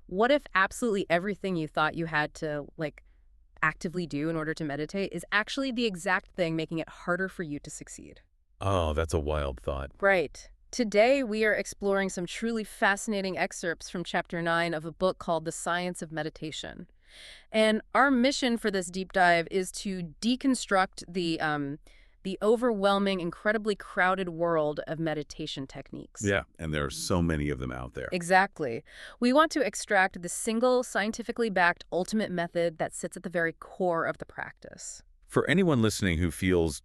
What if absolutely everything you thought you had to, like, actively do in order to meditate is actually the exact thing making it harder for you to succeed? Oh, that's a wild thought. Right. Today, we are exploring some truly fascinating excerpts from Chapter 9 of a book called The Science of Meditation. And our mission for this deep dive is to deconstruct the overwhelming, incredibly crowded world of meditation techniques. Yeah, and there are so many of them out there. Exactly. We want to extract the single, scientifically backed ultimate method that sits at the very core of the practice. For anyone listening who feels,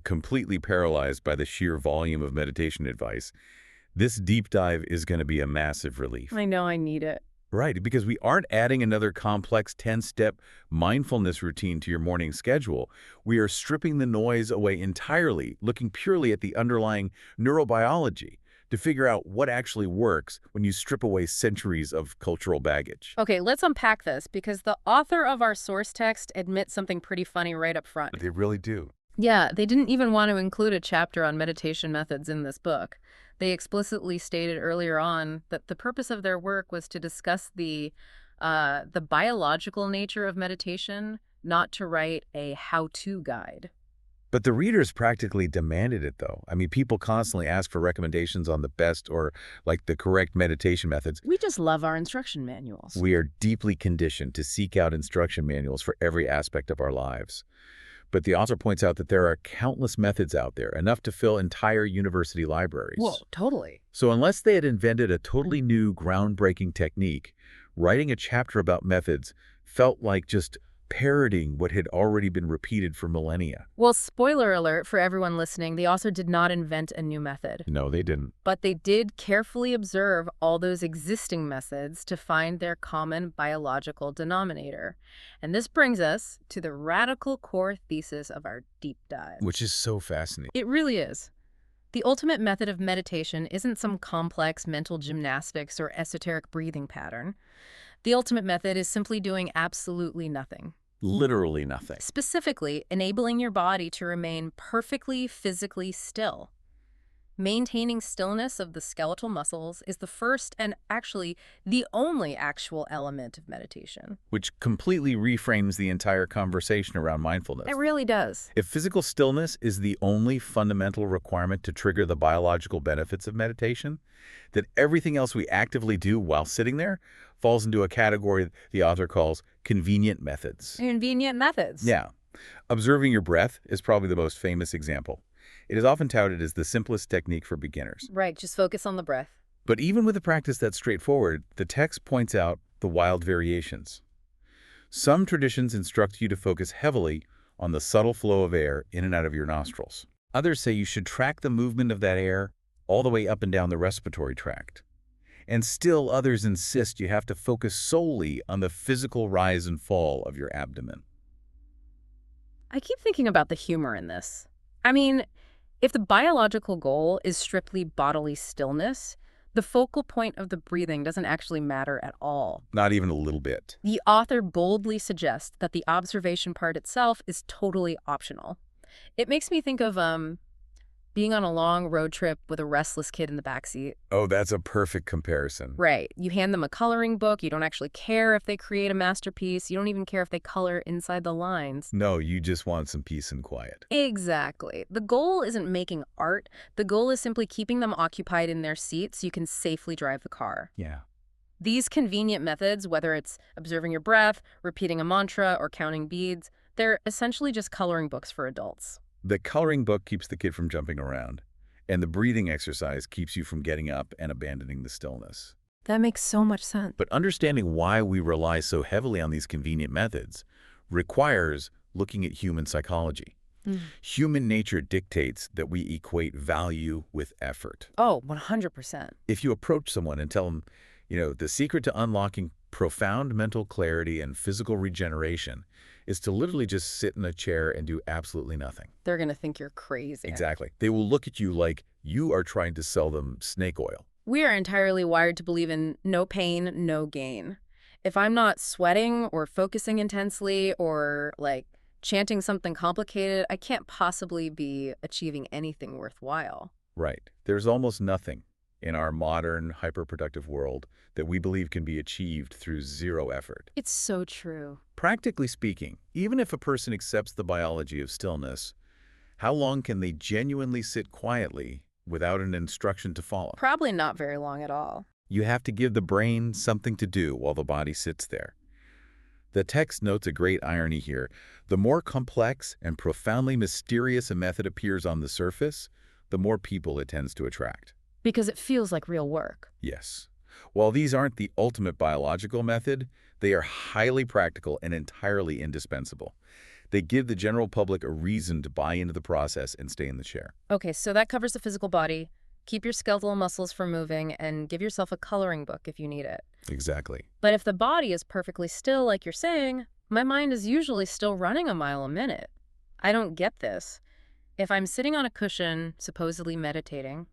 completely paralyzed by the sheer volume of meditation advice, this deep dive is going to be a massive relief. I know I need it. Right, because we aren't adding another complex 10-step mindfulness routine to your morning schedule. We are stripping the noise away entirely, looking purely at the underlying neurobiology to figure out what actually works when you strip away centuries of cultural baggage. Okay, let's unpack this because the author of our source text admits something pretty funny right up front. They really do. Yeah, they didn't even want to include a chapter on meditation methods in this book. They explicitly stated earlier on that the purpose of their work was to discuss the biological nature of meditation, not to write a how-to guide. But the readers practically demanded it, though. I mean, people constantly ask for recommendations on the best or, like, the correct meditation methods. We just love our instruction manuals. We are deeply conditioned to seek out instruction manuals for every aspect of our lives. But the author points out that there are countless methods out there, enough to fill entire university libraries. Whoa, totally. So unless they had invented a totally new, groundbreaking technique, writing a chapter about methods felt like just parroting what had already been repeated for millennia. Well, spoiler alert for everyone listening, the author did not invent a new method. No, they didn't. But they did carefully observe all those existing methods to find their common biological denominator. And this brings us to the radical core thesis of our deep dive. Which is so fascinating. It really is. The ultimate method of meditation isn't some complex mental gymnastics or esoteric breathing pattern. The ultimate method is simply doing absolutely nothing. Literally nothing. Specifically, enabling your body to remain perfectly physically still. Maintaining stillness of the skeletal muscles is the first and actually the only actual element of meditation. Which completely reframes the entire conversation around mindfulness. It really does. If physical stillness is the only fundamental requirement to trigger the biological benefits of meditation, then everything else we actively do while sitting there falls into a category the author calls convenient methods. Convenient methods. Yeah. Observing your breath is probably the most famous example. It is often touted as the simplest technique for beginners. Right, just focus on the breath. But even with a practice that's straightforward, the text points out the wild variations. Some traditions instruct you to focus heavily on the subtle flow of air in and out of your nostrils. Others say you should track the movement of that air all the way up and down the respiratory tract. And still others insist you have to focus solely on the physical rise and fall of your abdomen. I keep thinking about the humor in this. I mean, if the biological goal is strictly bodily stillness, the focal point of the breathing doesn't actually matter at all. Not even a little bit. The author boldly suggests that the observation part itself is totally optional. It makes me think of being on a long road trip with a restless kid in the backseat. Oh, that's a perfect comparison. Right. You hand them a coloring book. You don't actually care if they create a masterpiece. You don't even care if they color inside the lines. No, you just want some peace and quiet. Exactly. The goal isn't making art. The goal is simply keeping them occupied in their seats so you can safely drive the car. Yeah. These convenient methods, whether it's observing your breath, repeating a mantra, or counting beads, they're essentially just coloring books for adults. The coloring book keeps the kid from jumping around, and the breathing exercise keeps you from getting up and abandoning the stillness. That makes so much sense. But understanding why we rely so heavily on these convenient methods requires looking at human psychology. Human nature dictates that we equate value with effort. Oh, 100%. If you approach someone and tell them, the secret to unlocking profound mental clarity and physical regeneration is to literally just sit in a chair and do absolutely nothing. They're going to think you're crazy. Exactly. They will look at you like you are trying to sell them snake oil. We are entirely wired to believe in no pain, no gain. If I'm not sweating or focusing intensely or, chanting something complicated, I can't possibly be achieving anything worthwhile. Right. There's almost nothing, in our modern, hyperproductive world that we believe can be achieved through zero effort. It's so true. Practically speaking, even if a person accepts the biology of stillness, how long can they genuinely sit quietly without an instruction to follow? Probably not very long at all. You have to give the brain something to do while the body sits there. The text notes a great irony here. The more complex and profoundly mysterious a method appears on the surface, the more people it tends to attract. Because it feels like real work. Yes. While these aren't the ultimate biological method, they are highly practical and entirely indispensable. They give the general public a reason to buy into the process and stay in the chair. Okay, so that covers the physical body. Keep your skeletal muscles from moving and give yourself a coloring book if you need it. Exactly. But if the body is perfectly still, like you're saying, my mind is usually still running a mile a minute. I don't get this. If I'm sitting on a cushion, supposedly meditating,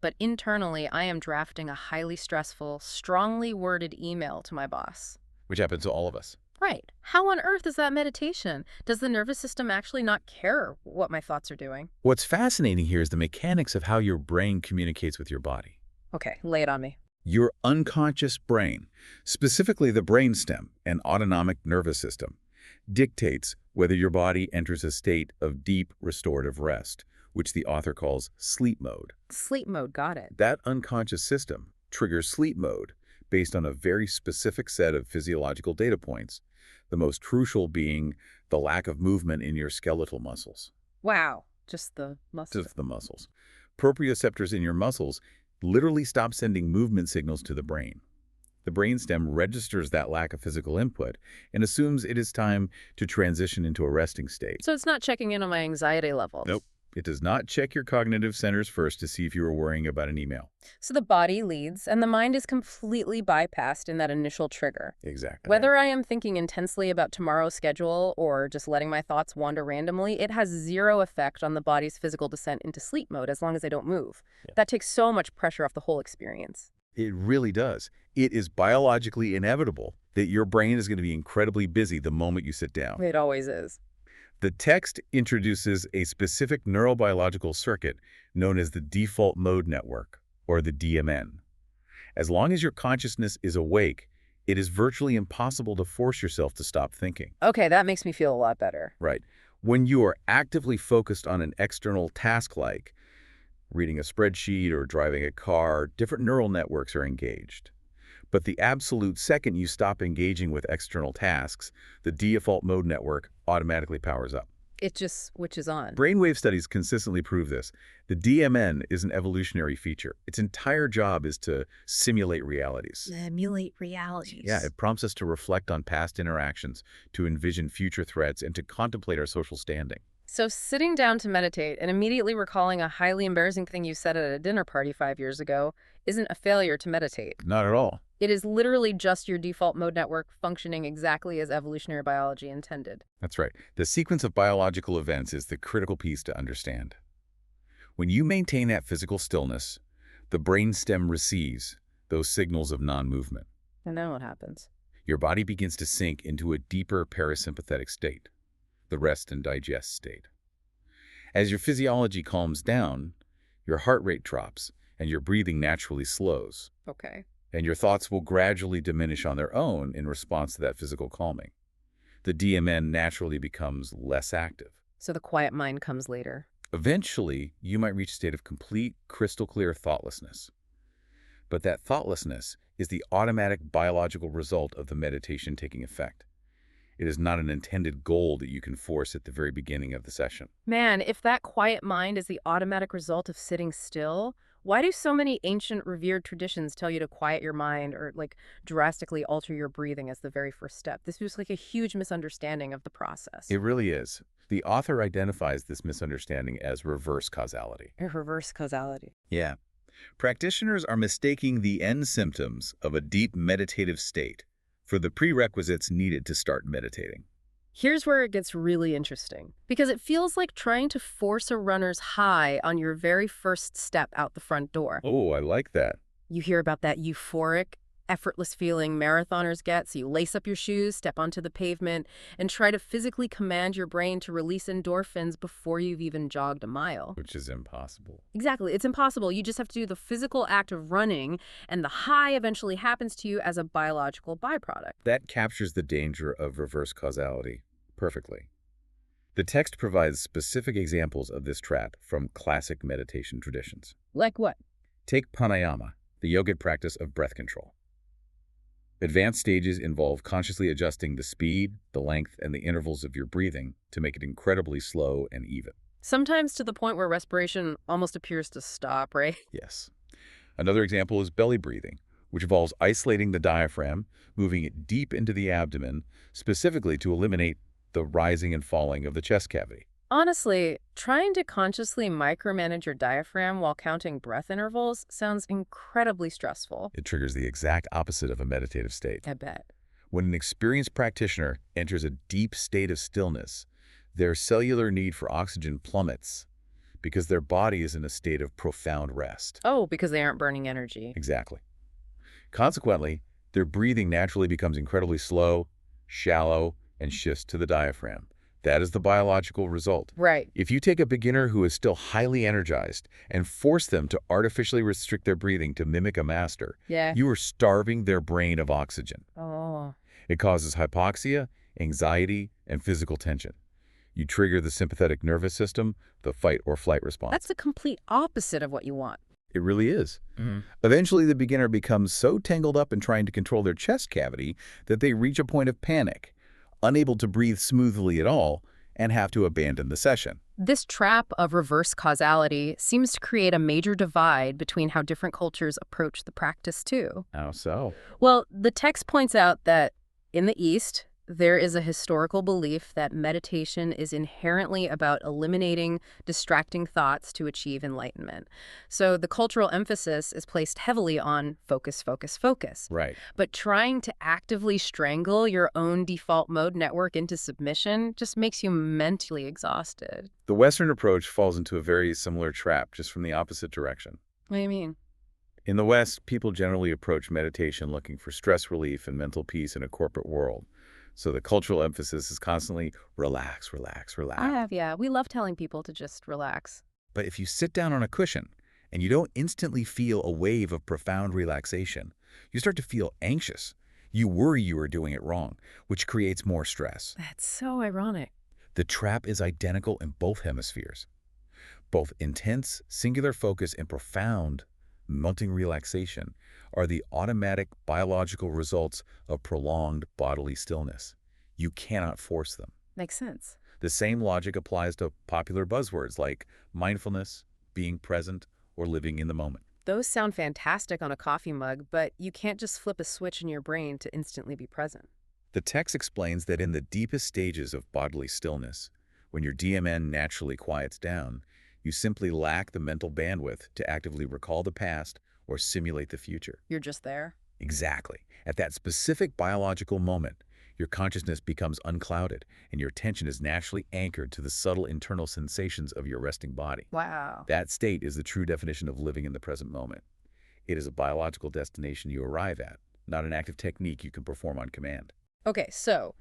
but internally I am drafting a highly stressful, strongly worded email to my boss. Which happens to all of us. Right. How on earth is that meditation? Does the nervous system actually not care what my thoughts are doing? What's fascinating here is the mechanics of how your brain communicates with your body. Okay, lay it on me. Your unconscious brain, specifically the brainstem and autonomic nervous system, dictates whether your body enters a state of deep restorative rest, which the author calls sleep mode. Sleep mode, got it. That unconscious system triggers sleep mode based on a very specific set of physiological data points, the most crucial being the lack of movement in your skeletal muscles. Wow, just the muscle. Just the muscles. Proprioceptors in your muscles literally stop sending movement signals to the brain. The brainstem registers that lack of physical input and assumes it is time to transition into a resting state. So it's not checking in on my anxiety levels. Nope. It does not check your cognitive centers first to see if you are worrying about an email. So the body leads, and the mind is completely bypassed in that initial trigger. Exactly. Whether I am thinking intensely about tomorrow's schedule or just letting my thoughts wander randomly, it has zero effect on the body's physical descent into sleep mode as long as I don't move. Yeah. That takes so much pressure off the whole experience. It really does. It is biologically inevitable that your brain is going to be incredibly busy the moment you sit down. It always is. The text introduces a specific neurobiological circuit known as the default mode network, or the DMN. As long as your consciousness is awake, it is virtually impossible to force yourself to stop thinking. Okay, that makes me feel a lot better. Right. When you are actively focused on an external task like reading a spreadsheet or driving a car, different neural networks are engaged. But the absolute second you stop engaging with external tasks, the default mode network automatically powers up. It just switches on. Brainwave studies consistently prove this. The DMN is an evolutionary feature. Its entire job is to simulate realities. Simulate realities. Yeah, it prompts us to reflect on past interactions, to envision future threats, and to contemplate our social standing. So sitting down to meditate and immediately recalling a highly embarrassing thing you said at a dinner party 5 years ago isn't a failure to meditate. Not at all. It is literally just your default mode network functioning exactly as evolutionary biology intended. That's right. The sequence of biological events is the critical piece to understand. When you maintain that physical stillness, the brainstem receives those signals of non-movement. And then what happens? Your body begins to sink into a deeper parasympathetic state, the rest and digest state. As your physiology calms down, your heart rate drops and your breathing naturally slows. Okay. And your thoughts will gradually diminish on their own in response to that physical calming. The DMN naturally becomes less active. So the quiet mind comes later. Eventually, you might reach a state of complete, crystal clear thoughtlessness. But that thoughtlessness is the automatic biological result of the meditation taking effect. It is not an intended goal that you can force at the very beginning of the session. Man, if that quiet mind is the automatic result of sitting still, why do so many ancient revered traditions tell you to quiet your mind or drastically alter your breathing as the very first step? This feels like a huge misunderstanding of the process. It really is. The author identifies this misunderstanding as reverse causality. Reverse causality. Yeah. Practitioners are mistaking the end symptoms of a deep meditative state for the prerequisites needed to start meditating. Here's where it gets really interesting, because it feels like trying to force a runner's high on your very first step out the front door. Oh, I like that. You hear about that euphoric effortless feeling marathoners get. So you lace up your shoes, step onto the pavement, and try to physically command your brain to release endorphins before you've even jogged a mile. Which is impossible. Exactly. It's impossible. You just have to do the physical act of running, and the high eventually happens to you as a biological byproduct. That captures the danger of reverse causality perfectly. The text provides specific examples of this trap from classic meditation traditions. Like what? Take pranayama, the yogic practice of breath control. Advanced stages involve consciously adjusting the speed, the length, and the intervals of your breathing to make it incredibly slow and even. Sometimes to the point where respiration almost appears to stop, right? Yes. Another example is belly breathing, which involves isolating the diaphragm, moving it deep into the abdomen, specifically to eliminate the rising and falling of the chest cavity. Honestly, trying to consciously micromanage your diaphragm while counting breath intervals sounds incredibly stressful. It triggers the exact opposite of a meditative state. I bet. When an experienced practitioner enters a deep state of stillness, their cellular need for oxygen plummets because their body is in a state of profound rest. Oh, because they aren't burning energy. Exactly. Consequently, their breathing naturally becomes incredibly slow, shallow, and shifts to the diaphragm. That is the biological result. Right. If you take a beginner who is still highly energized and force them to artificially restrict their breathing to mimic a master, Yeah. you are starving their brain of oxygen. Oh. It causes hypoxia, anxiety, and physical tension. You trigger the sympathetic nervous system, the fight or flight response. That's the complete opposite of what you want. It really is. Eventually, the beginner becomes so tangled up in trying to control their chest cavity that they reach a point of panic, unable to breathe smoothly at all, and have to abandon the session. This trap of reverse causality seems to create a major divide between how different cultures approach the practice, too. How so? Well, the text points out that in the East, there is a historical belief that meditation is inherently about eliminating distracting thoughts to achieve enlightenment. So the cultural emphasis is placed heavily on focus, focus, focus. Right. But trying to actively strangle your own default mode network into submission just makes you mentally exhausted. The Western approach falls into a very similar trap, just from the opposite direction. What do you mean? In the West, people generally approach meditation looking for stress relief and mental peace in a corporate world. So the cultural emphasis is constantly relax, relax, relax. Yeah. We love telling people to just relax. But if you sit down on a cushion and you don't instantly feel a wave of profound relaxation, you start to feel anxious. You worry you are doing it wrong, which creates more stress. That's so ironic. The trap is identical in both hemispheres. Both intense, singular focus and profound, melting relaxation are the automatic biological results of prolonged bodily stillness. You cannot force them. Makes sense. The same logic applies to popular buzzwords like mindfulness, being present, or living in the moment. Those sound fantastic on a coffee mug, but you can't just flip a switch in your brain to instantly be present. The text explains that in the deepest stages of bodily stillness, when your DMN naturally quiets down, you simply lack the mental bandwidth to actively recall the past or simulate the future. You're just there. Exactly. At that specific biological moment, your consciousness becomes unclouded and your attention is naturally anchored to the subtle internal sensations of your resting body. Wow. That state is the true definition of living in the present moment. It is a biological destination you arrive at, not an active technique you can perform on command. Okay, so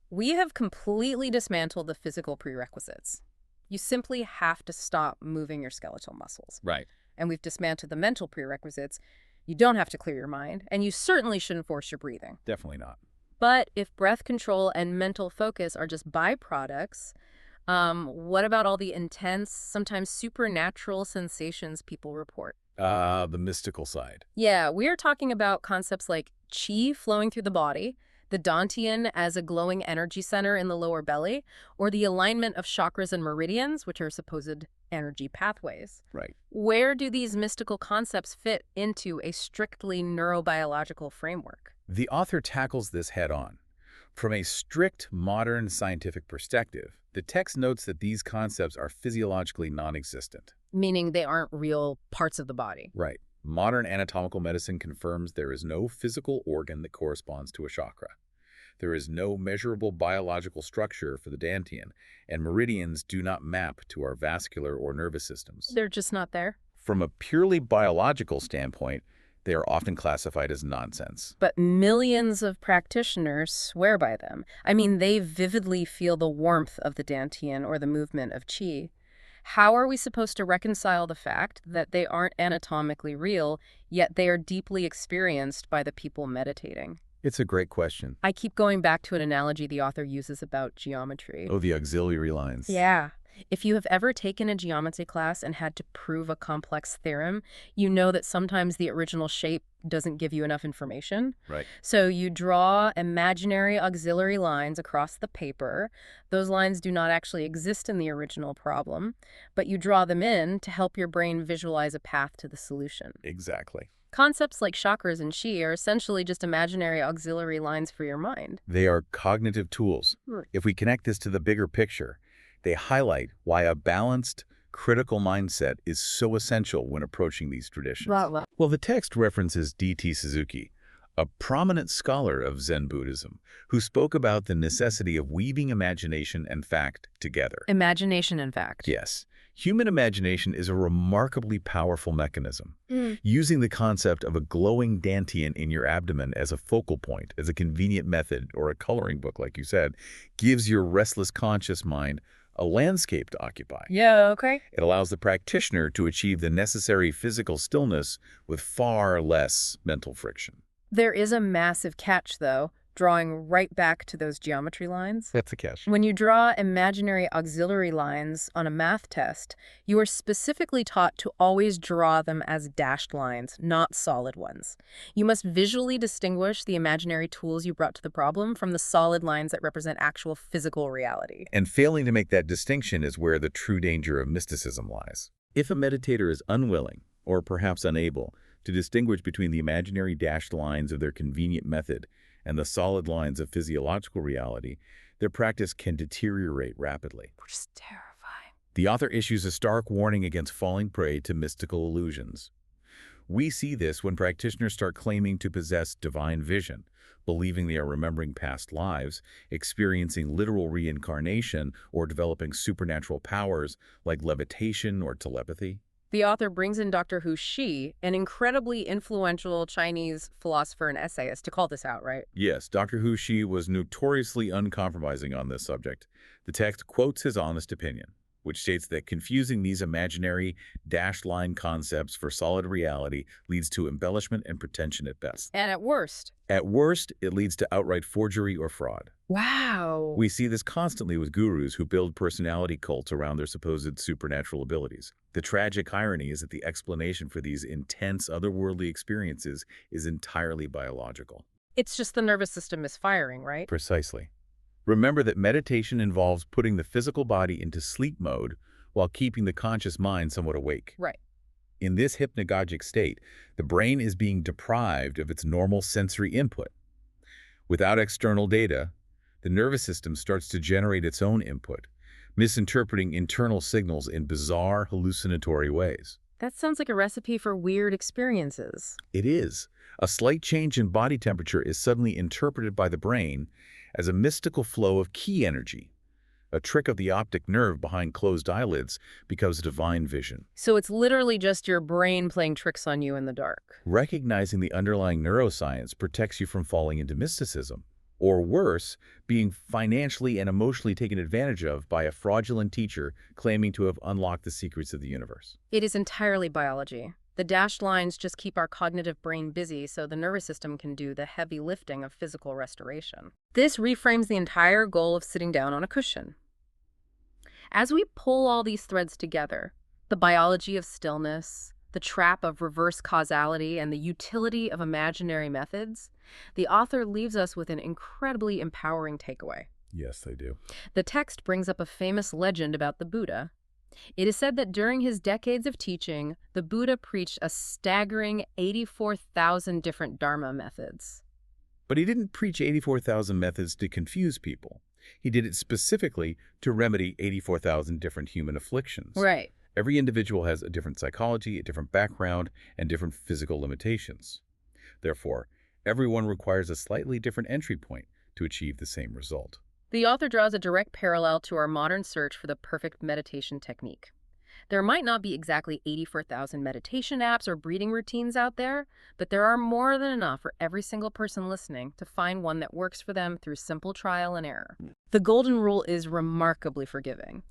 we have completely dismantled the physical prerequisites. You simply have to stop moving your skeletal muscles. Right. And we've dismantled the mental prerequisites. You don't have to clear your mind, and you certainly shouldn't force your breathing. Definitely not. But if breath control and mental focus are just byproducts, what about all the intense, sometimes supernatural sensations people report? The mystical side. Yeah, we are talking about concepts like chi flowing through the body, the dantian as a glowing energy center in the lower belly, or the alignment of chakras and meridians, which are supposed energy pathways. Right. Where do these mystical concepts fit into a strictly neurobiological framework? The author tackles this head-on. From a strict modern scientific perspective, the text notes that these concepts are physiologically non-existent. Meaning they aren't real parts of the body. Right. Modern anatomical medicine confirms there is no physical organ that corresponds to a chakra. There is no measurable biological structure for the dantian, and meridians do not map to our vascular or nervous systems. They're just not there. From a purely biological standpoint, They are often classified as nonsense. But millions of practitioners swear by them. I mean, they vividly feel the warmth of the Dantian or the movement of qi. How are we supposed to reconcile the fact that they aren't anatomically real, yet they are deeply experienced by the people meditating? It's a great question. I keep going back to an analogy the author uses about geometry. Oh, the auxiliary lines. Yeah. If you have ever taken a geometry class and had to prove a complex theorem, you know that sometimes the original shape doesn't give you enough information. Right. So you draw imaginary auxiliary lines across the paper. Those lines do not actually exist in the original problem, but you draw them in to help your brain visualize a path to the solution. Exactly. Concepts like chakras and qi are essentially just imaginary auxiliary lines for your mind. They are cognitive tools. If we connect this to the bigger picture, they highlight why a balanced, critical mindset is so essential when approaching these traditions. Wow. Well, the text references D.T. Suzuki, a prominent scholar of Zen Buddhism, who spoke about the necessity of weaving imagination and fact together. Imagination and fact. Yes, human imagination is a remarkably powerful mechanism. Using the concept of a glowing dantian in your abdomen as a focal point, as a convenient method, or a coloring book, like you said, gives your restless conscious mind a landscape to occupy. Yeah, okay. It allows the practitioner to achieve the necessary physical stillness with far less mental friction. There is a massive catch, though, drawing right back to those geometry lines. That's a catch. When you draw imaginary auxiliary lines on a math test, you are specifically taught to always draw them as dashed lines, not solid ones. You must visually distinguish the imaginary tools you brought to the problem from the solid lines that represent actual physical reality. And failing to make that distinction is where the true danger of mysticism lies. If a meditator is unwilling, or perhaps unable, to distinguish between the imaginary dashed lines of their convenient method and the solid lines of physiological reality, their practice can deteriorate rapidly. Which is terrifying. The author issues a stark warning against falling prey to mystical illusions. We see this when practitioners start claiming to possess divine vision, believing they are remembering past lives, experiencing literal reincarnation, or developing supernatural powers like levitation or telepathy. The author brings in Dr. Hu Shi, an incredibly influential Chinese philosopher and essayist, to call this out, right? Yes, Dr. Hu Shi was notoriously uncompromising on this subject. The text quotes his honest opinion, which states that confusing these imaginary, dashed line concepts for solid reality leads to embellishment and pretension at best. And at worst. At worst, it leads to outright forgery or fraud. Wow. We see this constantly with gurus who build personality cults around their supposed supernatural abilities. The tragic irony is that the explanation for these intense otherworldly experiences is entirely biological. It's just the nervous system misfiring, right? Precisely. Remember that meditation involves putting the physical body into sleep mode while keeping the conscious mind somewhat awake. Right. In this hypnagogic state, the brain is being deprived of its normal sensory input. Without external data, the nervous system starts to generate its own input, misinterpreting internal signals in bizarre, hallucinatory ways. That sounds like a recipe for weird experiences. It is. A slight change in body temperature is suddenly interpreted by the brain as a mystical flow of qi energy. A trick of the optic nerve behind closed eyelids becomes divine vision. So it's literally just your brain playing tricks on you in the dark. Recognizing the underlying neuroscience protects you from falling into mysticism, or worse, being financially and emotionally taken advantage of by a fraudulent teacher claiming to have unlocked the secrets of the universe. It is entirely biology. The dashed lines just keep our cognitive brain busy so the nervous system can do the heavy lifting of physical restoration. This reframes the entire goal of sitting down on a cushion. As we pull all these threads together, the biology of stillness, the trap of reverse causality, and the utility of imaginary methods, the author leaves us with an incredibly empowering takeaway. Yes, they do. The text brings up a famous legend about the Buddha. It is said that during his decades of teaching, the Buddha preached a staggering 84,000 different Dharma methods. But he didn't preach 84,000 methods to confuse people. He did it specifically to remedy 84,000 different human afflictions. Right. Every individual has a different psychology, a different background, and different physical limitations. Therefore, everyone requires a slightly different entry point to achieve the same result. The author draws a direct parallel to our modern search for the perfect meditation technique. There might not be exactly 84,000 meditation apps or breathing routines out there, but there are more than enough for every single person listening to find one that works for them through simple trial and error. The golden rule is remarkably forgiving.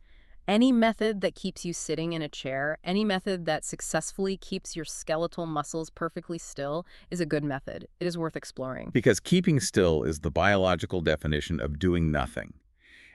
Any method that keeps you sitting in a chair, any method that successfully keeps your skeletal muscles perfectly still is a good method. It is worth exploring. Because keeping still is the biological definition of doing nothing.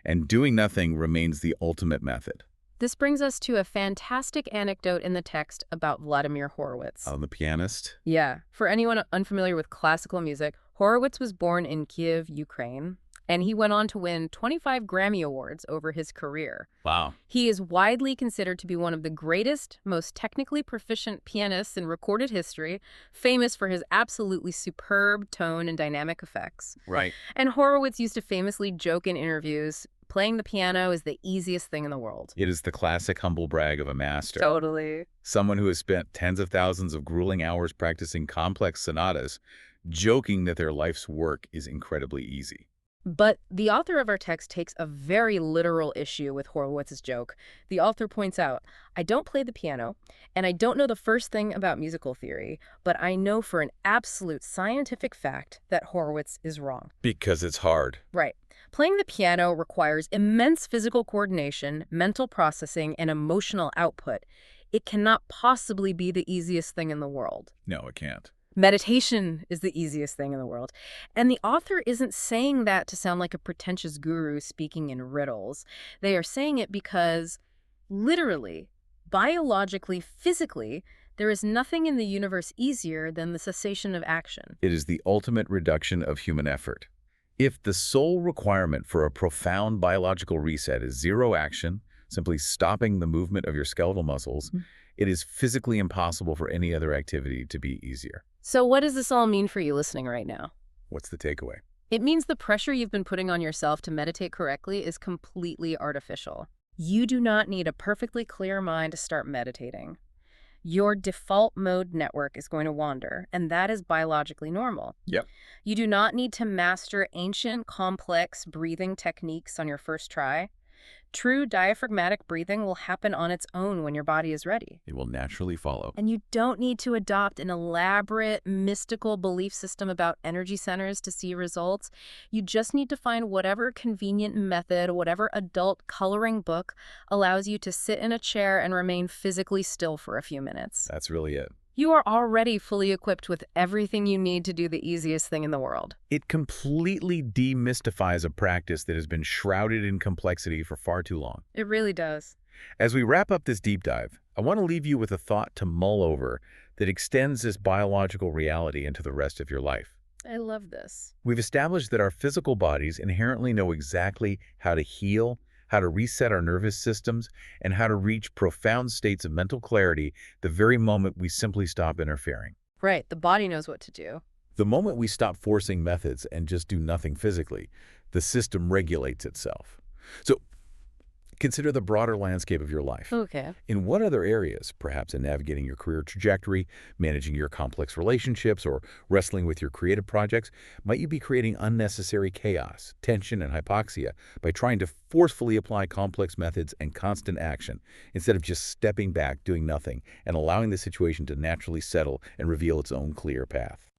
And doing nothing remains the ultimate method. This brings us to a fantastic anecdote in the text about Vladimir Horowitz. The pianist? Yeah. For anyone unfamiliar with classical music, Horowitz was born in Kiev, Ukraine, and he went on to win 25 Grammy Awards over his career. Wow. He is widely considered to be one of the greatest, most technically proficient pianists in recorded history, famous for his absolutely superb tone and dynamic effects. Right. And Horowitz used to famously joke in interviews, playing the piano is the easiest thing in the world. It is the classic humble brag of a master. Totally. Someone who has spent tens of thousands of grueling hours practicing complex sonatas, joking that their life's work is incredibly easy. But the author of our text takes a very literal issue with Horowitz's joke. The author points out, I don't play the piano, and I don't know the first thing about musical theory, but I know for an absolute scientific fact that Horowitz is wrong. Because it's hard. Right. Playing the piano requires immense physical coordination, mental processing, and emotional output. It cannot possibly be the easiest thing in the world. No, it can't. Meditation is the easiest thing in the world. And the author isn't saying that to sound like a pretentious guru speaking in riddles. They are saying it because, literally, biologically, physically, there is nothing in the universe easier than the cessation of action. It is the ultimate reduction of human effort. If the sole requirement for a profound biological reset is zero action, simply stopping the movement of your skeletal muscles, it is physically impossible for any other activity to be easier. So what does this all mean for you listening right now? What's the takeaway? It means the pressure you've been putting on yourself to meditate correctly is completely artificial. You do not need a perfectly clear mind to start meditating. Your default mode network is going to wander, and that is biologically normal. Yep. You do not need to master ancient, complex breathing techniques on your first try. True diaphragmatic breathing will happen on its own when your body is ready. It will naturally follow. And you don't need to adopt an elaborate, mystical belief system about energy centers to see results. You just need to find whatever convenient method, whatever adult coloring book allows you to sit in a chair and remain physically still for a few minutes. That's really it. You are already fully equipped with everything you need to do the easiest thing in the world. It completely demystifies a practice that has been shrouded in complexity for far too long. It really does. As we wrap up this deep dive, I want to leave you with a thought to mull over that extends this biological reality into the rest of your life. I love this. We've established that our physical bodies inherently know exactly how to heal, how to reset our nervous systems, and how to reach profound states of mental clarity the very moment we simply stop interfering. Right, the body knows what to do. The moment we stop forcing methods and just do nothing physically, the system regulates itself. So consider the broader landscape of your life. Okay. In what other areas, perhaps in navigating your career trajectory, managing your complex relationships, or wrestling with your creative projects, might you be creating unnecessary chaos, tension, and hypoxia by trying to forcefully apply complex methods and constant action instead of just stepping back, doing nothing, and allowing the situation to naturally settle and reveal its own clear path?